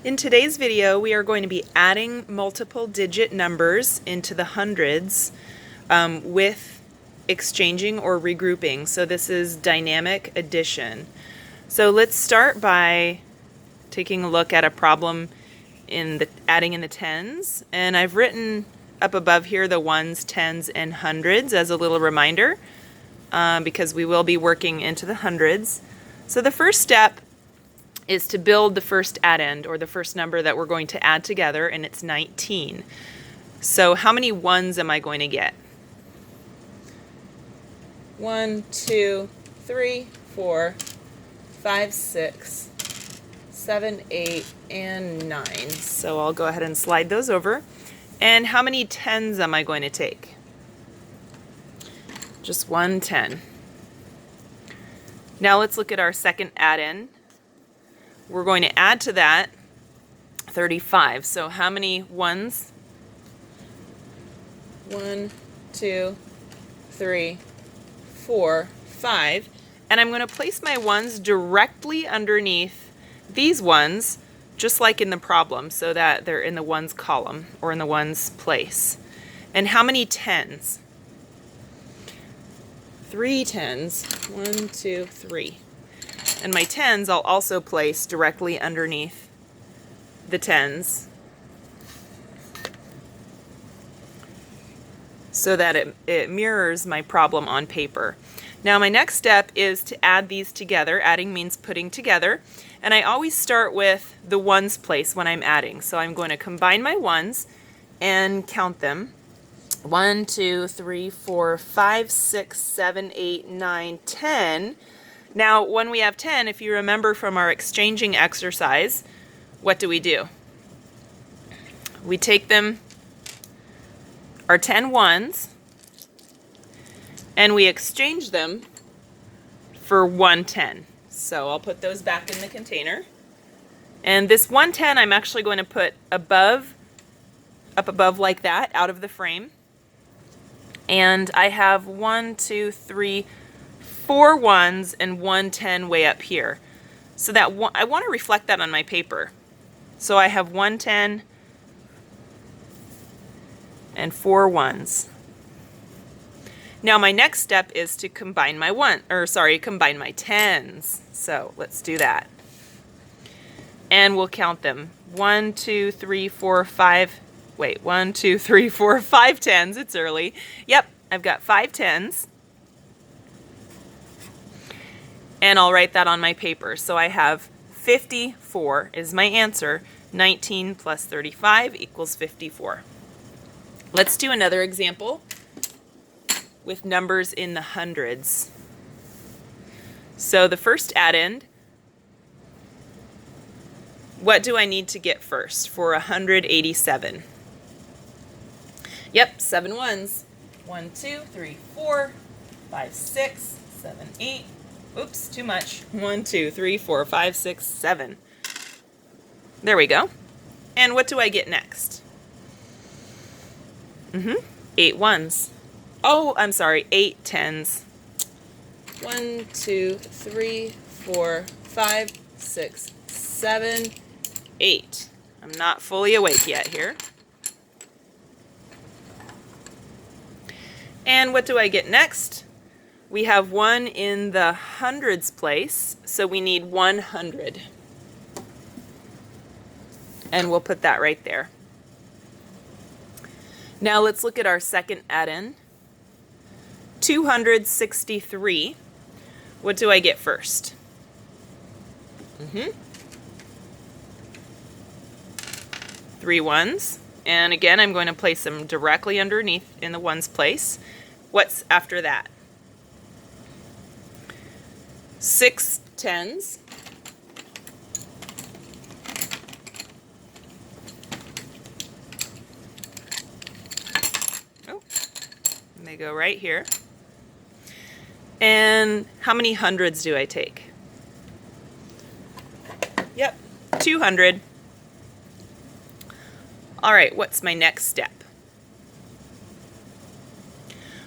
In today's video, we are going to be adding multiple digit numbers into the hundreds with exchanging or regrouping. So this is dynamic addition. So let's start by taking a look at a problem in the adding in the tens. And I've written up above here the ones, tens, and hundreds as a little reminder because we will be working into the hundreds. So the first step is to build the first addend, or the first number that we're going to add together, and it's 19. So how many ones am I going to get? 1, 2, 3, 4, 5, 6, 7, 8, and 9. So I'll go ahead and slide those over. And how many tens am I going to take? Just 1 10. Now let's look at our second addend. We're going to add to that 35. So how many ones? 1, 2, 3, 4, 5. And I'm going to place my ones directly underneath these ones, just like in the problem, so that they're in the ones column or in the ones place. And how many tens? 3 tens. 1, 2, 3. And my tens I'll also place directly underneath the tens so that it mirrors my problem on paper. Now my next step is to add these together. Adding means putting together. And I always start with the ones place when I'm adding. So I'm going to combine my ones and count them. 1, 2, 3, 4, 5, 6, 7, 8, 9, 10. Now, when we have 10, if you remember from our exchanging exercise, what do? We take them, our 10 ones, and we exchange them for 1 10. So I'll put those back in the container. And this 1 10 I'm actually going to put up above like that, out of the frame. And I have 1, 2, 3, 4 ones and 1 10 way up here. So that I want to reflect that on my paper. So I have 1 10 and 4 ones. Now my next step is to combine my combine my tens. So let's do that. And we'll count them. 1, 2, 3, 4, 5. Wait, 1, 2, 3, 4, 5 tens. It's early. Yep, I've got 5 tens. And I'll write that on my paper. So I have 54 is my answer. 19 plus 35 equals 54. Let's do another example with numbers in the hundreds. So the first addend, what do I need to get first for 187? Yep, 7 ones. 1, 2, 3, 4, 5, 6, 7, 8. Oops, too much. 1, 2, 3, 4, 5, 6, 7. There we go. And what do I get next? 8 ones. Oh, I'm sorry, 8 tens. 1, 2, 3, 4, 5, 6, 7, 8. I'm not fully awake yet here. And what do I get next? We have 1 in the hundreds place, so we need 100. And we'll put that right there. Now let's look at our second addend. 263. What do I get first? 3 ones. And again, I'm going to place them directly underneath in the ones place. What's after that? 6 tens. Oh, and they go right here. And how many hundreds do I take? Yep, 200. All right, what's my next step?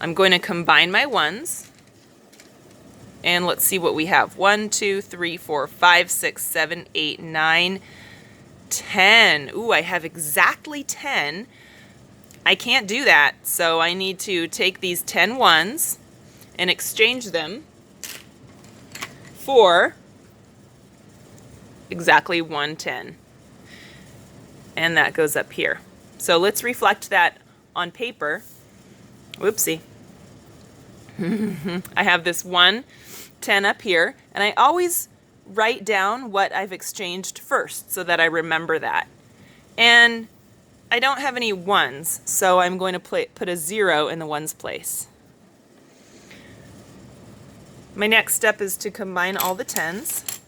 I'm going to combine my ones. And let's see what we have. 1, 2, 3, 4, 5, 6, 7, 8, 9, 10. Ooh, I have exactly 10. I can't do that, so I need to take these 10 ones and exchange them for exactly 110. And that goes up here. So let's reflect that on paper. Whoopsie. I have this 110 up here, and I always write down what I've exchanged first so that I remember that. And I don't have any ones, so I'm going to put a 0 in the ones place. My next step is to combine all the 10s.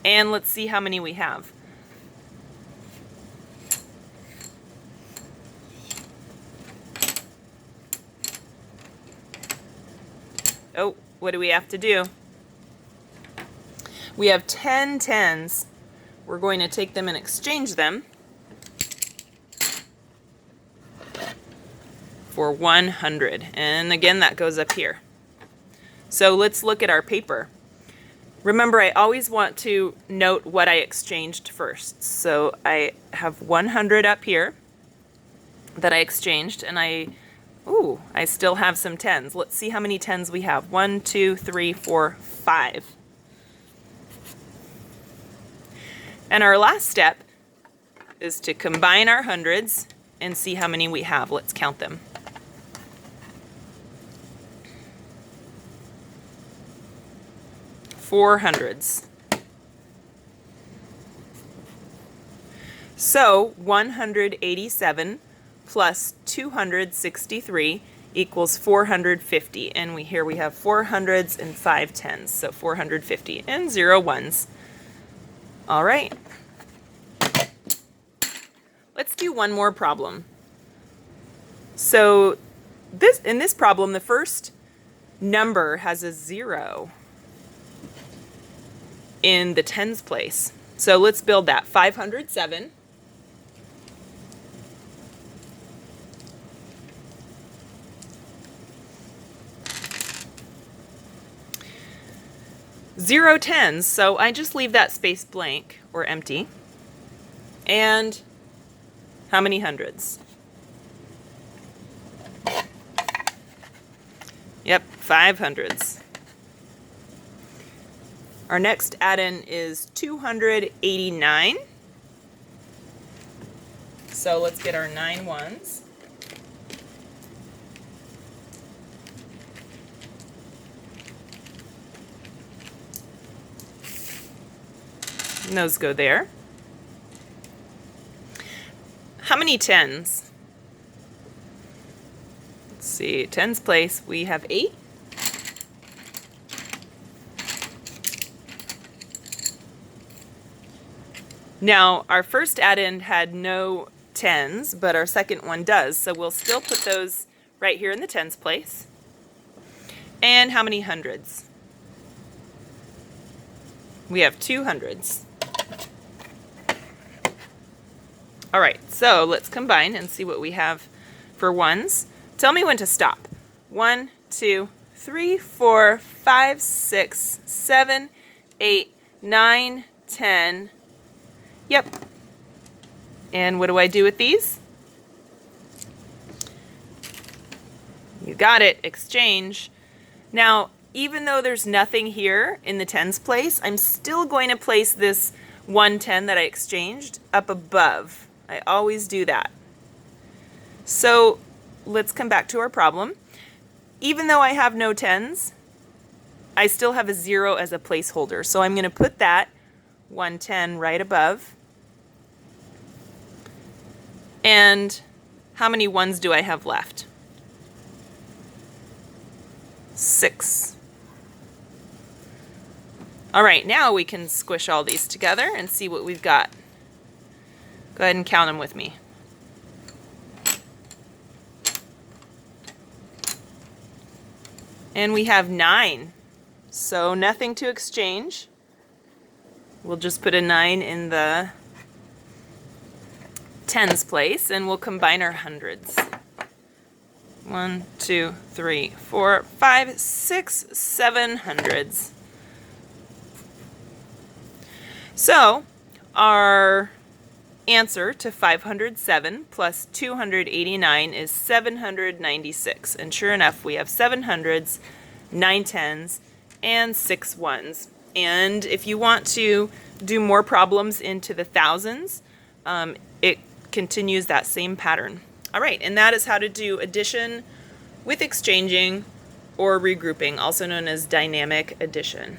And let's see how many we have. Oh, what do we have to do? We have 10 10s. We're going to take them and exchange them for 100. And again, that goes up here. So let's look at our paper. Remember, I always want to note what I exchanged first. So I have 100 up here that I exchanged, and I still have some 10s. Let's see how many 10s we have. 1, 2, 3, 4, 5. And our last step is to combine our hundreds and see how many we have. Let's count them. Four hundreds. So 187 plus 263 equals 450. And here we have 4 hundreds and 5 tens. So 450 and 0 ones. All right. Let's do one more problem. So in this problem, the first number has a 0 in the tens place. So let's build that. 507. Zero tens, so I just leave that space blank or empty. And how many hundreds? Yep, 5 hundreds. Our next add-in is 289. So let's get our 9 ones. And those go there. How many tens? Let's see, tens place, we have 8. Now, our first add-in had no tens, but our second one does, so we'll still put those right here in the tens place. And how many hundreds? We have 2 hundreds. All right, so let's combine and see what we have for ones. Tell me when to stop. 1, 2, 3, 4, 5, 6, 7, 8, 9, 10. Yep. And what do I do with these? You got it, exchange. Now, even though there's nothing here in the tens place, I'm still going to place this 110 that I exchanged up above. I always do that. So let's come back to our problem. Even though I have no tens, I still have a 0 as a placeholder. So I'm going to put that 110 right above. And how many ones do I have left? 6. All right, now we can squish all these together and see what we've got. Go ahead and count them with me. And we have 9. So nothing to exchange. We'll just put a 9 in the tens place, and we'll combine our hundreds. 1, 2, 3, 4, 5, 6, 7 hundreds. So our answer to 507 plus 289 is 796. And sure enough, we have 700s, 9 tens, and 6 ones. And if you want to do more problems into the thousands, it continues that same pattern. All right, and that is how to do addition with exchanging or regrouping, also known as dynamic addition.